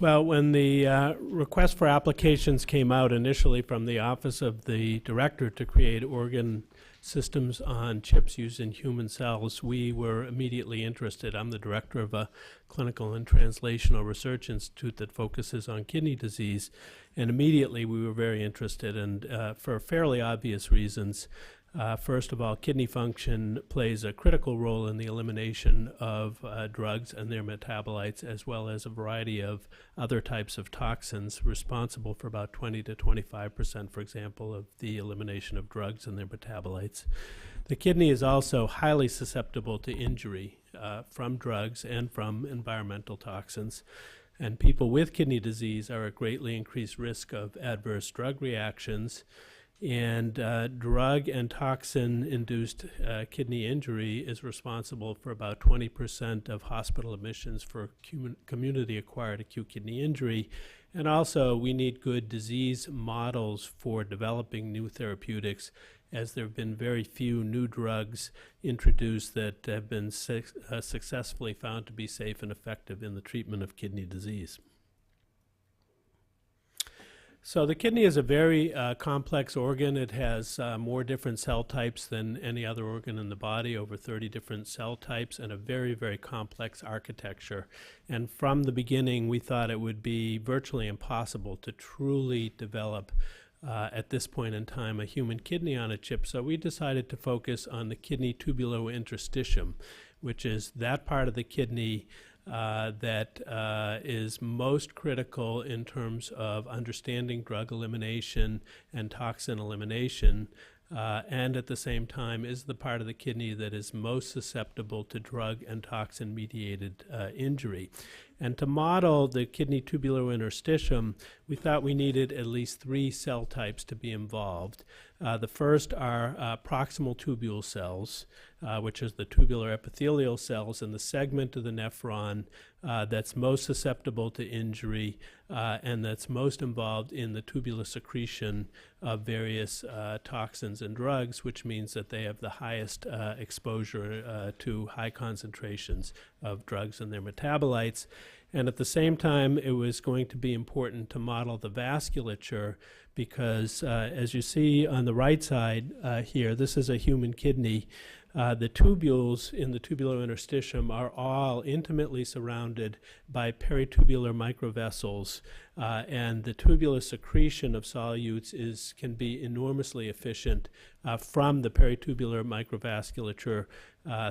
Well, when the request for applications came out initially from the Office of the Director to create organ systems on chips used in human cells, we were immediately interested. I'm the director of a clinical and translational research institute that focuses on kidney disease, and immediately we were very interested, and for fairly obvious reasons. First of all, kidney function plays a critical role in the elimination of drugs and their metabolites, as well as a variety of other types of toxins responsible for about 20 to 25%, for example, of the elimination of drugs and their metabolites. The kidney is also highly susceptible to injury from drugs and from environmental toxins. And people with kidney disease are at greatly increased risk of adverse drug reactions. And drug and toxin-induced kidney injury is responsible for about 20% of hospital admissions for community-acquired acute kidney injury. And also, we need good disease models for developing new therapeutics, as there have been very few new drugs introduced that have been successfully found to be safe and effective in the treatment of kidney disease. So the kidney is a very complex organ. It has more different cell types than any other organ in the body, over 30 different cell types, and a very, very complex architecture. And from the beginning, we thought it would be virtually impossible to truly develop, at this point in time, a human kidney on a chip. So we decided to focus on the kidney tubular interstitium, which is that part of the kidney that is most critical in terms of understanding drug elimination and toxin elimination, and at the same time is the part of the kidney that is most susceptible to drug and toxin-mediated injury. And to model the kidney tubular interstitium, we thought we needed at least 3 cell types to be involved. The first are proximal tubule cells, which is the tubular epithelial cells in the segment of the nephron that's most susceptible to injury and that's most involved in the tubular secretion of various toxins and drugs, which means that they have the highest exposure to high concentrations of drugs and their metabolites. And at the same time, it was going to be important to model the vasculature because, as you see on the right side here, this is a human kidney. The tubules in the tubular interstitium are all intimately surrounded by peritubular microvessels, and the tubular secretion of solutes can be enormously efficient from the peritubular microvasculature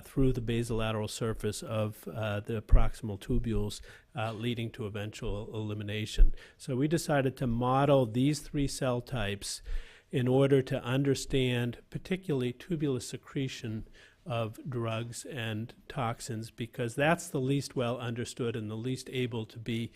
through the basolateral surface of the proximal tubules, leading to eventual elimination. So we decided to model these 3 cell types in order to understand particularly tubular secretion of drugs and toxins, because that's the least well understood and the least able to be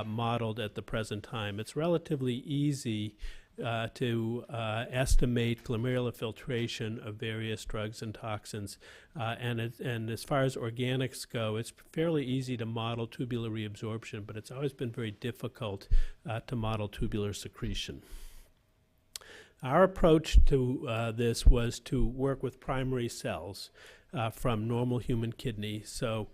modeled at the present time. It's relatively easy to estimate glomerular filtration of various drugs and toxins. And as far as organics go, it's fairly easy to model tubular reabsorption, but it's always been very difficult to model tubular secretion. Our approach to this was to work with primary cells from normal human kidney. So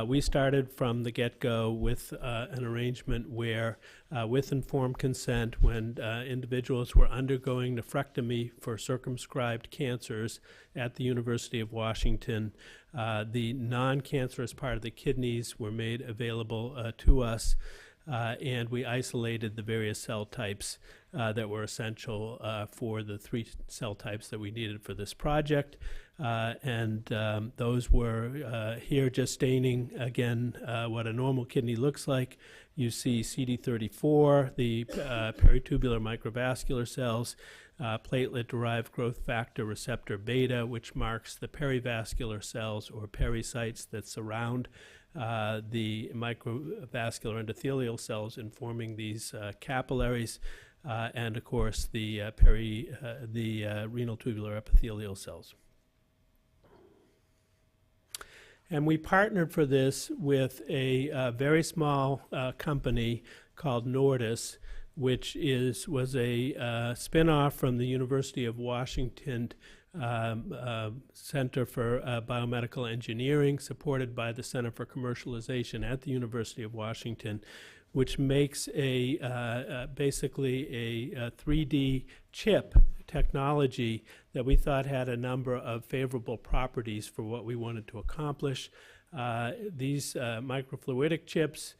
we started from the get-go with an arrangement where, with informed consent, when individuals were undergoing nephrectomy for circumscribed cancers at the University of Washington, the non-cancerous part of the kidneys were made available to us, and we isolated the various cell types that were essential for the 3 cell types that we needed for this project. And those were here just staining, again, what a normal kidney looks like. You see CD34, the peritubular microvascular cells, platelet-derived growth factor receptor beta, which marks the perivascular cells or pericytes that surround the microvascular endothelial cells informing these capillaries, and of course the renal tubular epithelial cells. And we partnered for this with a very small company called Nortis, which was a spin-off from the University of Washington Center for Biomedical Engineering, supported by the Center for Commercialization at the University of Washington, which makes basically a 3D chip technology that we thought had a number of favorable properties for what we wanted to accomplish. These microfluidic chips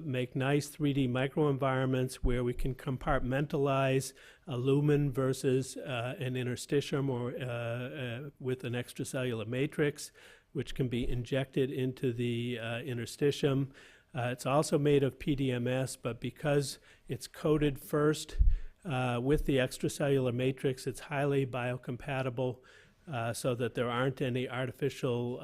make nice 3D microenvironments where we can compartmentalize a lumen versus an interstitium or with an extracellular matrix, which can be injected into the interstitium. It's also made of PDMS, but because it's coated first with the extracellular matrix, it's highly biocompatible so that there aren't any artificial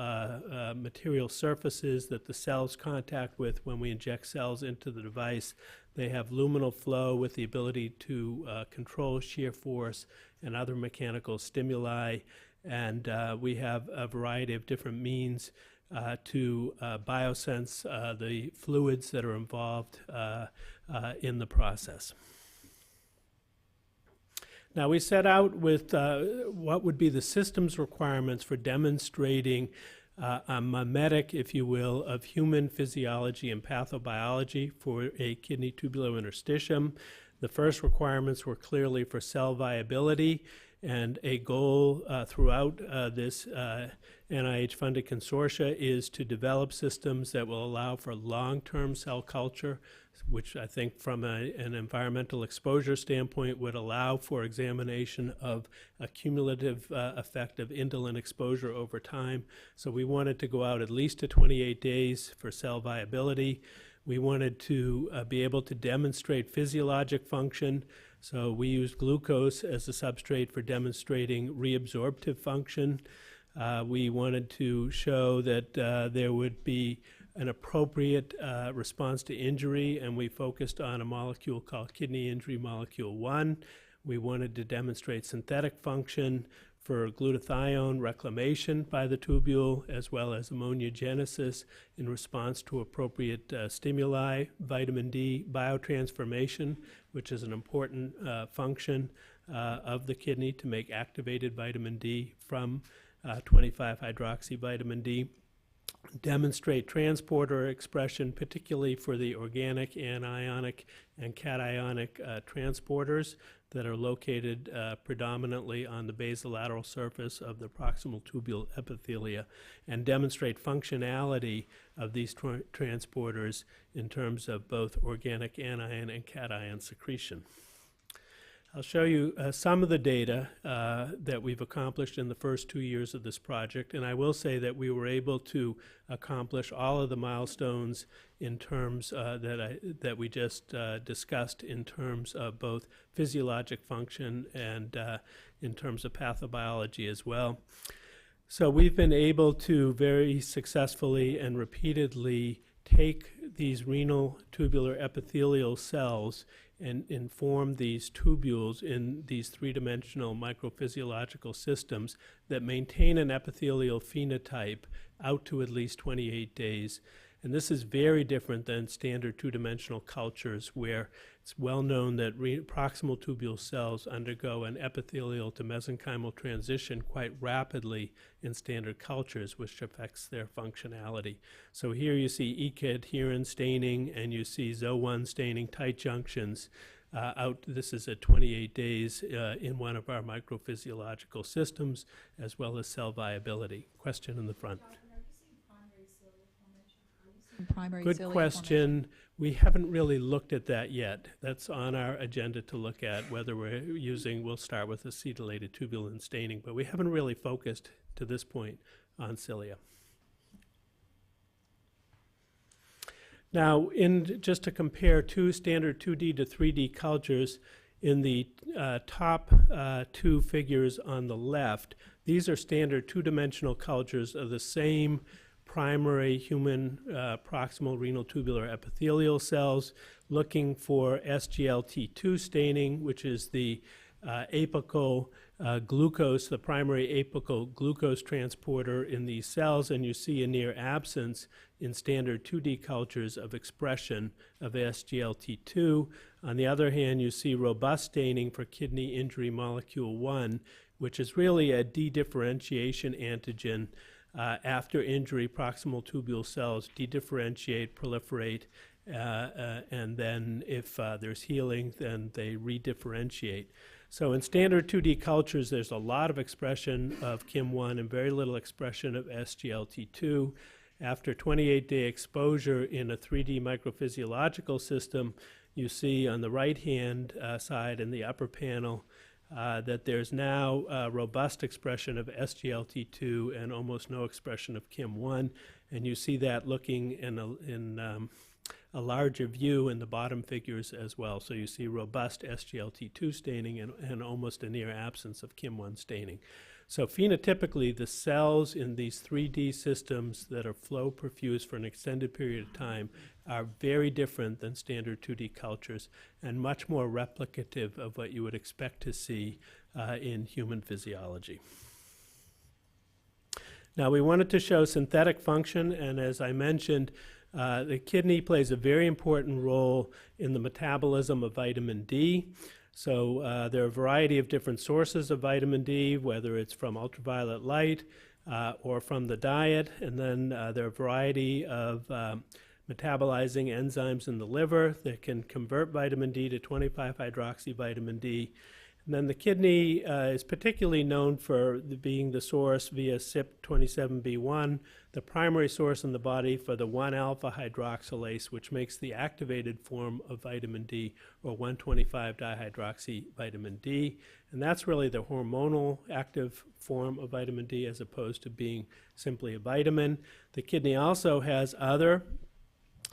material surfaces that the cells contact with when we inject cells into the device. They have luminal flow with the ability to control shear force and other mechanical stimuli, and we have a variety of different means to biosense the fluids that are involved in the process. Now, we set out with what would be the systems requirements for demonstrating a mimetic, if you will, of human physiology and pathobiology for a kidney tubular interstitium. The first requirements were clearly for cell viability, and a goal throughout this NIH-funded consortia is to develop systems that will allow for long-term cell culture, which I think from an environmental exposure standpoint would allow for examination of a cumulative effect of indolent exposure over time. So we wanted to go out at least to 28 days for cell viability. We wanted to be able to demonstrate physiologic function. So we used glucose as a substrate for demonstrating reabsorptive function. We wanted to show that there would be an appropriate response to injury, and we focused on a molecule called kidney injury molecule 1. We wanted to demonstrate synthetic function for glutathione reclamation by the tubule, as well as ammoniogenesis in response to appropriate stimuli, vitamin D biotransformation, which is an important function of the kidney to make activated vitamin D from 25-hydroxyvitamin D. Demonstrate transporter expression, particularly for the organic, anionic, and cationic transporters that are located predominantly on the basolateral surface of the proximal tubule epithelia, and demonstrate functionality of these transporters in terms of both organic anion and cation secretion. I'll show you some of the data that we've accomplished in the first 2 years of this project, and I will say that we were able to accomplish all of the milestones in terms that we just discussed in terms of both physiologic function and in terms of pathobiology as well. So we've been able to very successfully and repeatedly take these renal tubular epithelial cells and inform these tubules in these three-dimensional microphysiological systems that maintain an epithelial phenotype out to at least 28 days. And this is very different than standard two-dimensional cultures, where it's well known that proximal tubule cells undergo an epithelial to mesenchymal transition quite rapidly in standard cultures, which affects their functionality. So here you see ECA-adherent staining, and you see ZO1 staining tight junctions this is at 28 days in one of our microphysiological systems, as well as cell viability. Question in the front. Good question. We haven't really looked at that yet. That's on our agenda to look at whether we'll start with acetylated tubulin staining, but we haven't really focused to this point on cilia. Now, just to compare two standard 2D to 3D cultures, in the top two figures on the left, these are standard two-dimensional cultures of the same primary human proximal renal tubular epithelial cells, looking for SGLT2 staining, which is the apical glucose, the primary apical glucose transporter in these cells, and you see a near absence in standard 2D cultures of expression of SGLT2. On the other hand, you see robust staining for kidney injury molecule 1, which is really a dedifferentiation antigen. After injury, proximal tubule cells dedifferentiate, proliferate, and then if there's healing, then they redifferentiate. So in standard 2D cultures, there's a lot of expression of KIM1 and very little expression of SGLT2. After 28-day exposure in a 3D microphysiological system, you see on the right-hand side in the upper panel that there's now robust expression of SGLT2 and almost no expression of KIM1. And you see that looking in a larger view in the bottom figures as well. So you see robust SGLT2 staining and almost a near absence of KIM1 staining. So phenotypically, the cells in these 3D systems that are flow perfused for an extended period of time are very different than standard 2D cultures and much more replicative of what you would expect to see in human physiology. Now, we wanted to show synthetic function, and as I mentioned, the kidney plays a very important role in the metabolism of vitamin D. So there are a variety of different sources of vitamin D, whether it's from ultraviolet light or from the diet. And then there are a variety of metabolizing enzymes in the liver that can convert vitamin D to 25-hydroxyvitamin D. And then the kidney is particularly known for being the source via CYP27B1, the primary source in the body for the 1-alpha hydroxylase, which makes the activated form of vitamin D, or 1,25-dihydroxyvitamin D. And that's really the hormonal active form of vitamin D as opposed to being simply a vitamin. The kidney also has other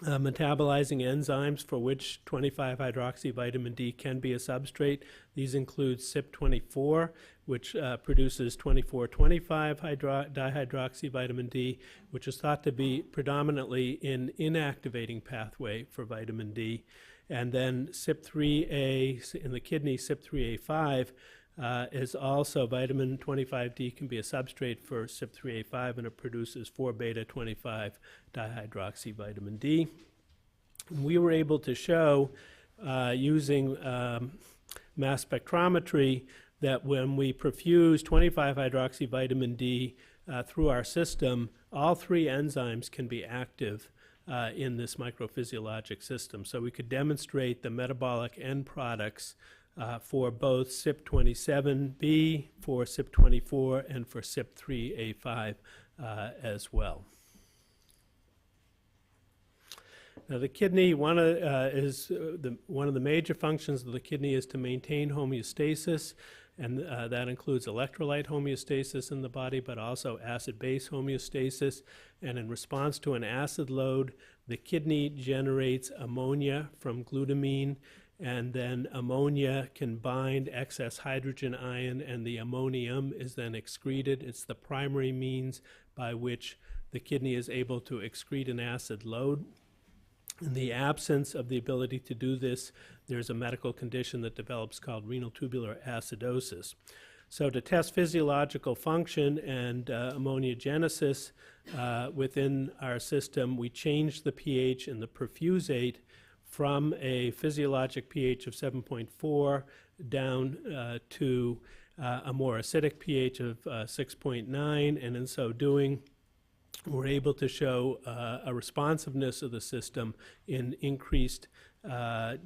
metabolizing enzymes for which 25-hydroxyvitamin D can be a substrate. These include CYP24, which produces 24,25-dihydroxyvitamin D, which is thought to be predominantly an inactivating pathway for vitamin D. And then CYP3A, in the kidney, CYP3A5 is also vitamin 25D can be a substrate for CYP3A5, and it produces 4-beta-25-dihydroxyvitamin D. We were able to show using mass spectrometry that when we perfuse 25-hydroxyvitamin D through our system, all three enzymes can be active in this microphysiologic system. So we could demonstrate the metabolic end products for both CYP27B, for CYP24, and for CYP3A5 as well. Now, the kidney, one of the major functions of the kidney is to maintain homeostasis, and that includes electrolyte homeostasis in the body, but also acid-base homeostasis. And in response to an acid load, the kidney generates ammonia from glutamine, and then ammonia can bind excess hydrogen ion, and the ammonium is then excreted. It's the primary means by which the kidney is able to excrete an acid load. In the absence of the ability to do this, there's a medical condition that develops called renal tubular acidosis. So to test physiological function and ammoniogenesis within our system, we changed the pH in the perfusate from a physiologic pH of 7.4 down to a more acidic pH of 6.9, and in so doing, we're able to show a responsiveness of the system in increased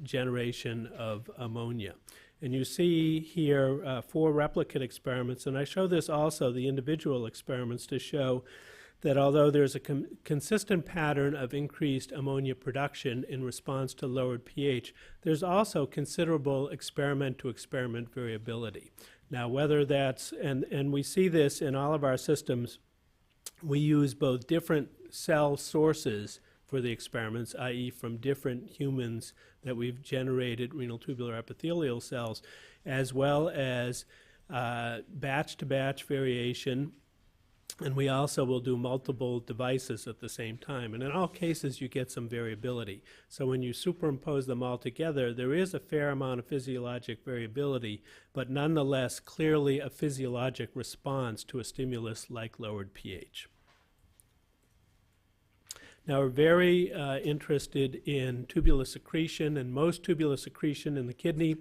generation of ammonia. And you see here 4 replicate experiments, and I show this also, the individual experiments, to show that although there's a consistent pattern of increased ammonia production in response to lowered pH, there's also considerable experiment-to-experiment variability. Now, whether that's, and we see this in all of our systems, we use both different cell sources for the experiments, i.e. from different humans that we've generated renal tubular epithelial cells, as well as batch-to-batch variation. And we also will do multiple devices at the same time. And in all cases, you get some variability. So when you superimpose them all together, there is a fair amount of physiologic variability, but nonetheless, clearly a physiologic response to a stimulus like lowered pH. Now, we're very interested in tubular secretion, and most tubular secretion in the kidney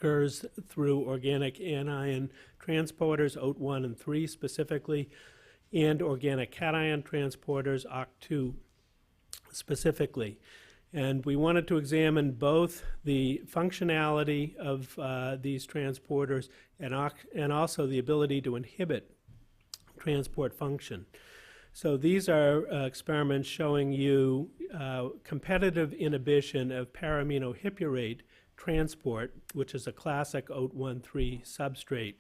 occurs through organic anion transporters, OAT1 and 3 specifically, and organic cation transporters, OCT2 specifically. And we wanted to examine both the functionality of these transporters and also the ability to inhibit transport function. So these are experiments showing you competitive inhibition of para-aminohippurate transport, which is a classic OAT1/3 substrate,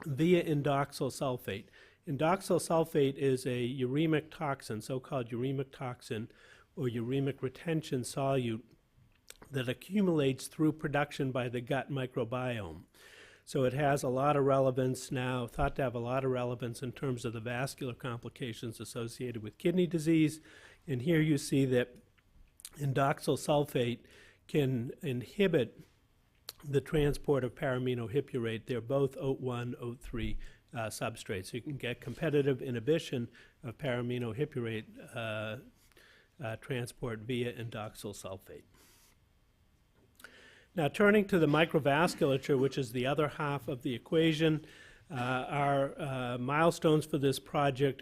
via indoxyl sulfate. Indoxyl sulfate is a uremic toxin, so-called uremic toxin, or uremic retention solute that accumulates through production by the gut microbiome. So it has a lot of relevance now, thought to have a lot of relevance in terms of the vascular complications associated with kidney disease. And here you see that indoxyl sulfate can inhibit the transport of para-aminohippurate. They're both OAT1, OAT3 substrates. So you can get competitive inhibition of para-aminohippurate transport via indoxyl sulfate. Now turning to the microvasculature, which is the other half of the equation, our milestones for this project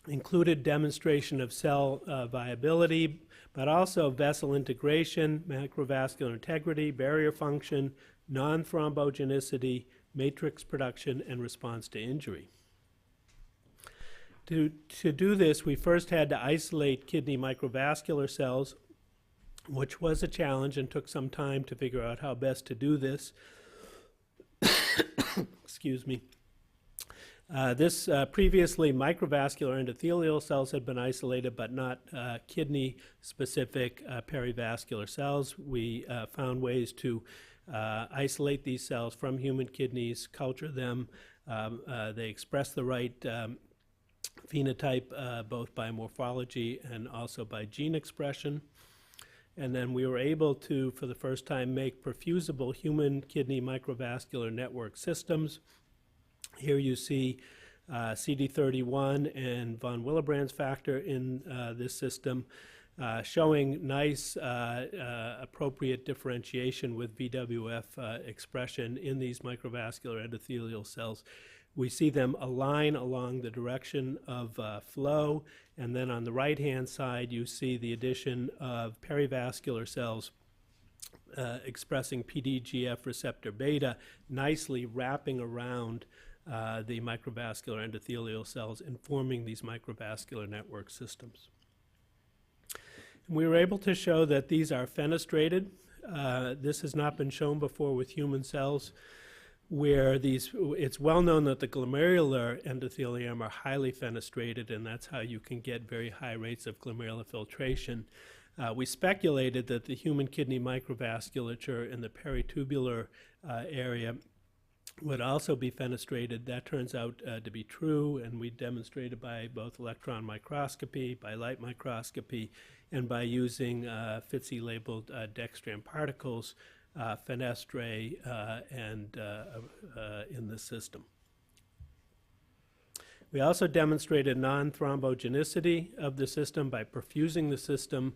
included demonstration of cell viability, but also vessel integration, microvascular integrity, barrier function, non-thrombogenicity, matrix production, and response to injury. To do this, we first had to isolate kidney microvascular cells, which was a challenge and took some time to figure out how best to do this. Excuse me. Previously, microvascular endothelial cells had been isolated, but not kidney-specific perivascular cells. We found ways to isolate these cells from human kidneys, culture them. They express the right phenotype, both by morphology and also by gene expression. And then we were able to, for the first time, make perfusable human kidney microvascular network systems. Here you see CD31 and von Willebrand's factor in this system, showing nice appropriate differentiation with VWF expression in these microvascular endothelial cells. We see them align along the direction of flow, and then on the right-hand side you see the addition of perivascular cells expressing PDGF receptor beta, nicely wrapping around the microvascular endothelial cells and forming these microvascular network systems. And we were able to show that these are fenestrated. This has not been shown before with human cells, where it's well known that the glomerular endothelium are highly fenestrated, and that's how you can get very high rates of glomerular filtration. We speculated that the human kidney microvasculature in the peritubular area would also be fenestrated. That turns out to be true, and we demonstrated by both electron microscopy, by light microscopy, and by using FITSI labeled dextran particles, fenestrae, and in the system. We also demonstrated non-thrombogenicity of the system by perfusing the system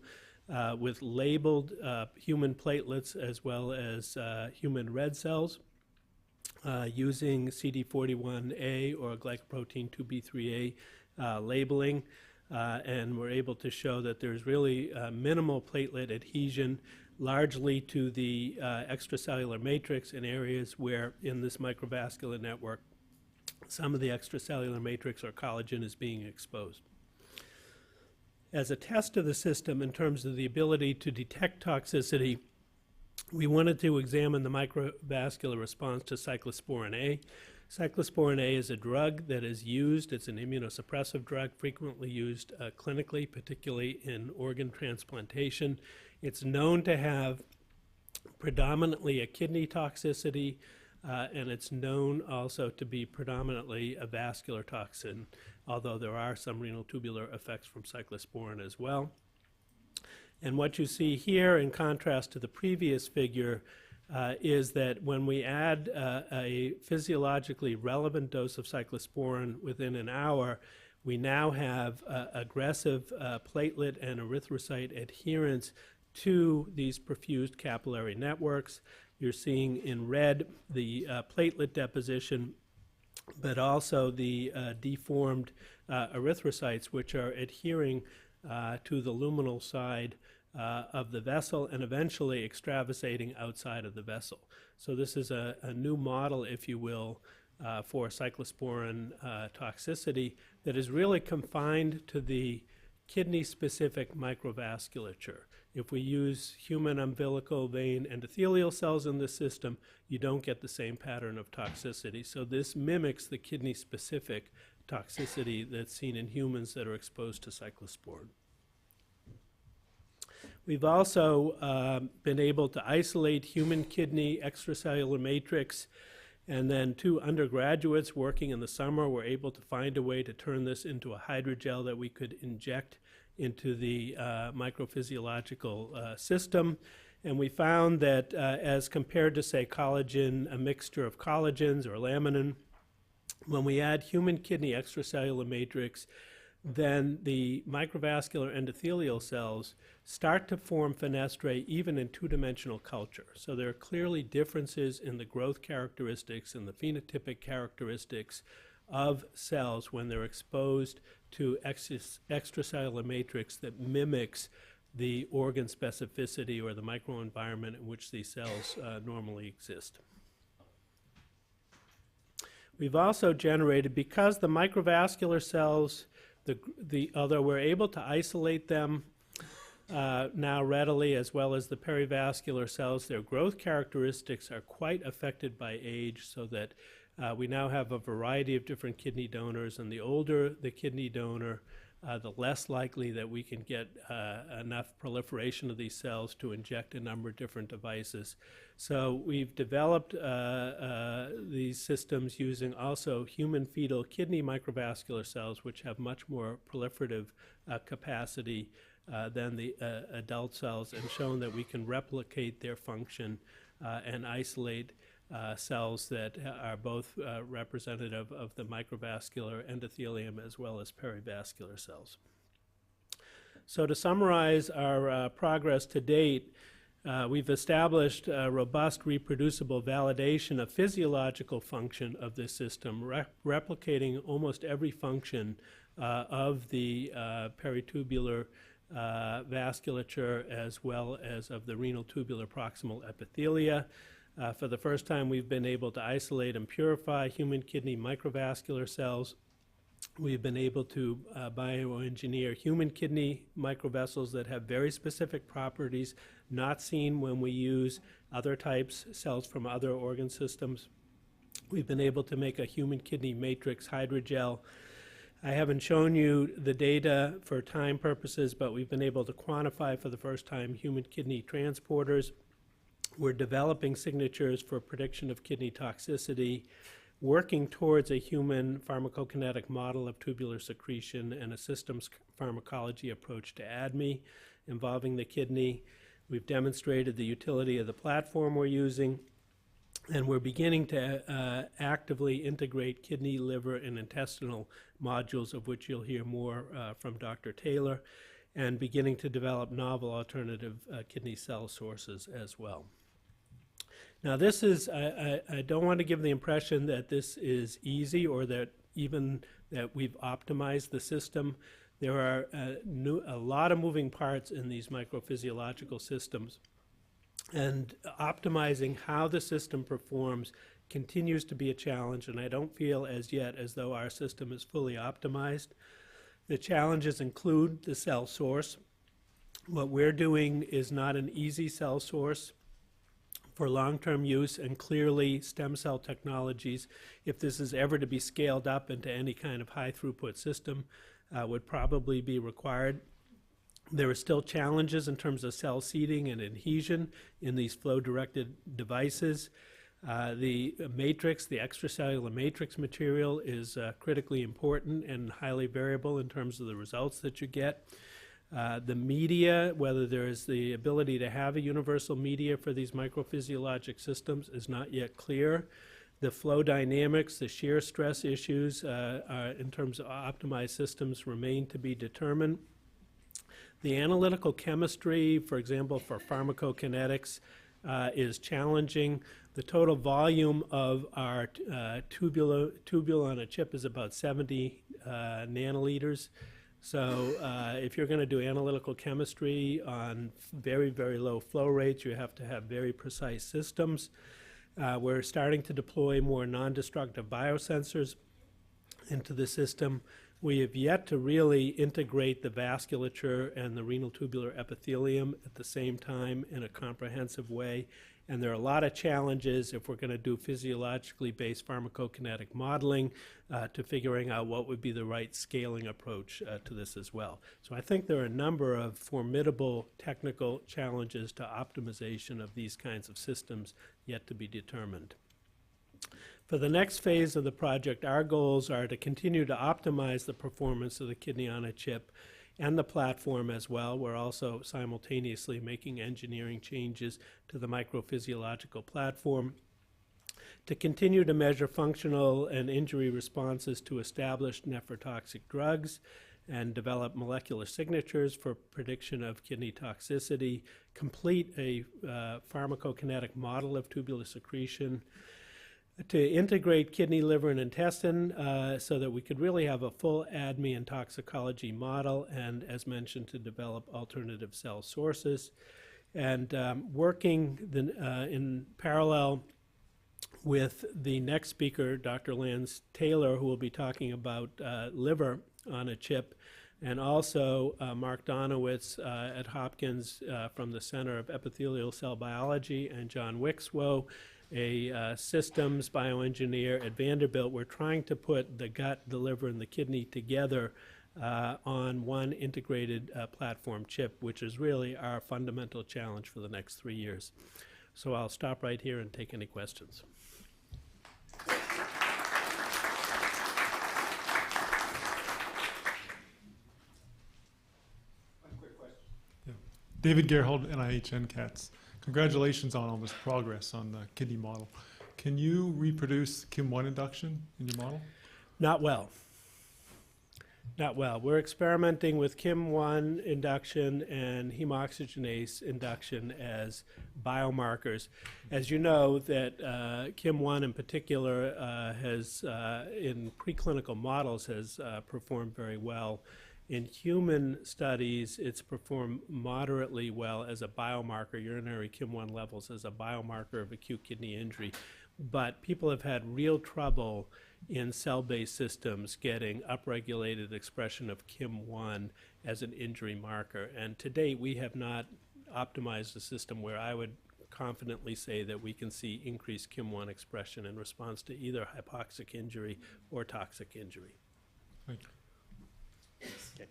with labeled human platelets as well as human red cells using CD41A or glycoprotein 2B3A labeling. And we're able to show that there's really minimal platelet adhesion, largely to the extracellular matrix in areas where in this microvascular network some of the extracellular matrix or collagen is being exposed. As a test of the system in terms of the ability to detect toxicity, we wanted to examine the microvascular response to cyclosporine A. Cyclosporine A is a drug that is used, it's an immunosuppressive drug frequently used clinically, particularly in organ transplantation. It's known to have predominantly a kidney toxicity, and it's known also to be predominantly a vascular toxin, although there are some renal tubular effects from cyclosporine as well. And what you see here, in contrast to the previous figure, is that when we add a physiologically relevant dose of cyclosporine within an hour, we now have aggressive platelet and erythrocyte adherence to these perfused capillary networks. You're seeing in red the platelet deposition, but also the deformed erythrocytes, which are adhering to the luminal side of the vessel and eventually extravasating outside of the vessel. So this is a new model, if you will, for cyclosporine toxicity that is really confined to the kidney-specific microvasculature. If we use human umbilical vein endothelial cells in this system, you don't get the same pattern of toxicity. So this mimics the kidney-specific toxicity that's seen in humans that are exposed to cyclosporine. We've also been able to isolate human kidney extracellular matrix, and then 2 undergraduates working in the summer were able to find a way to turn this into a hydrogel that we could inject into the microphysiological system. And we found that as compared to, say, collagen, a mixture of collagens or laminin, when we add human kidney extracellular matrix, then the microvascular endothelial cells start to form fenestrae even in 2-dimensional culture. So there are clearly differences in the growth characteristics and the phenotypic characteristics of cells when they're exposed to extracellular matrix that mimics the organ specificity or the microenvironment in which these cells normally exist. We've also generated, because the microvascular cells, although we're able to isolate them now readily, as well as the perivascular cells, their growth characteristics are quite affected by age, so that we now have a variety of different kidney donors, and the older the kidney donor, the less likely that we can get enough proliferation of these cells to inject a number of different devices. So we've developed these systems using also human fetal kidney microvascular cells, which have much more proliferative capacity than the adult cells, and shown that we can replicate their function and isolate cells that are both representative of the microvascular endothelium as well as perivascular cells. So to summarize our progress to date, we've established robust reproducible validation of physiological function of this system, replicating almost every function of the peritubular vasculature as well as of the renal tubular proximal epithelia. For the first time, we've been able to isolate and purify human kidney microvascular cells. We've been able to bioengineer human kidney microvessels that have very specific properties not seen when we use other types, cells from other organ systems. We've been able to make a human kidney matrix hydrogel. I haven't shown you the data for time purposes, but we've been able to quantify for the first time human kidney transporters. We're developing signatures for prediction of kidney toxicity, working towards a human pharmacokinetic model of tubular secretion and a systems pharmacology approach to ADME involving the kidney. We've demonstrated the utility of the platform we're using, and we're beginning to actively integrate kidney, liver, and intestinal modules, of which you'll hear more from Dr. Taylor, and beginning to develop novel alternative kidney cell sources as well. Now this is, I don't want to give the impression that this is easy or that even that we've optimized the system. There are a lot of moving parts in these microphysiological systems, and optimizing how the system performs continues to be a challenge, and I don't feel as yet as though our system is fully optimized. The challenges include the cell source. What we're doing is not an easy cell source for long-term use, and clearly stem cell technologies, if this is ever to be scaled up into any kind of high-throughput system, would probably be required. There are still challenges in terms of cell seeding and adhesion in these flow-directed devices. The matrix, the extracellular matrix material, is critically important and highly variable in terms of the results that you get. The media, whether there is the ability to have a universal media for these microphysiologic systems, is not yet clear. The flow dynamics, the shear stress issues in terms of optimized systems remain to be determined. The analytical chemistry, for example, for pharmacokinetics, is challenging. The total volume of our tubule on a chip is about 70 nanoliters. So if you're going to do analytical chemistry on very, very low flow rates, you have to have very precise systems. We're starting to deploy more non-destructive biosensors into the system. We have yet to really integrate the vasculature and the renal tubular epithelium at the same time in a comprehensive way. And there are a lot of challenges if we're going to do physiologically based pharmacokinetic modeling to figuring out what would be the right scaling approach to this as well. So I think there are a number of formidable technical challenges to optimization of these kinds of systems yet to be determined. For the next phase of the project, our goals are to continue to optimize the performance of the kidney on a chip and the platform as well. We're also simultaneously making engineering changes to the microphysiological platform to continue to measure functional and injury responses to established nephrotoxic drugs and develop molecular signatures for prediction of kidney toxicity, complete a pharmacokinetic model of tubular secretion, to integrate kidney, liver, and intestine so that we could really have a full ADME and toxicology model, and as mentioned, to develop alternative cell sources. And working in parallel with the next speaker, Dr. Lance Taylor, who will be talking about liver on a chip, and also Mark Donowitz at Hopkins from the Center of Epithelial Cell Biology, and John Wixwoe, a systems bioengineer at Vanderbilt. We're trying to put the gut, the liver, and the kidney together on one integrated platform chip, which is really our fundamental challenge for the next 3 years. So I'll stop right here and take any questions. One quick question. Yeah. David Gerhold, NIH NCATS. Congratulations on all this progress on the kidney model. Can you reproduce KIM-1 induction in your model? Not well. Not well. We're experimenting with KIM-1 induction and hemoxygenase induction as biomarkers. As you know, that KIM-1 in particular has, in preclinical models, has performed very well. In human studies, it's performed moderately well as a biomarker, urinary KIM-1 levels as a biomarker of acute kidney injury. But people have had real trouble in cell-based systems getting upregulated expression of KIM-1 as an injury marker. And to date, we have not optimized a system where I would confidently say that we can see increased KIM-1 expression in response to either hypoxic injury or toxic injury. Thank you. Okay.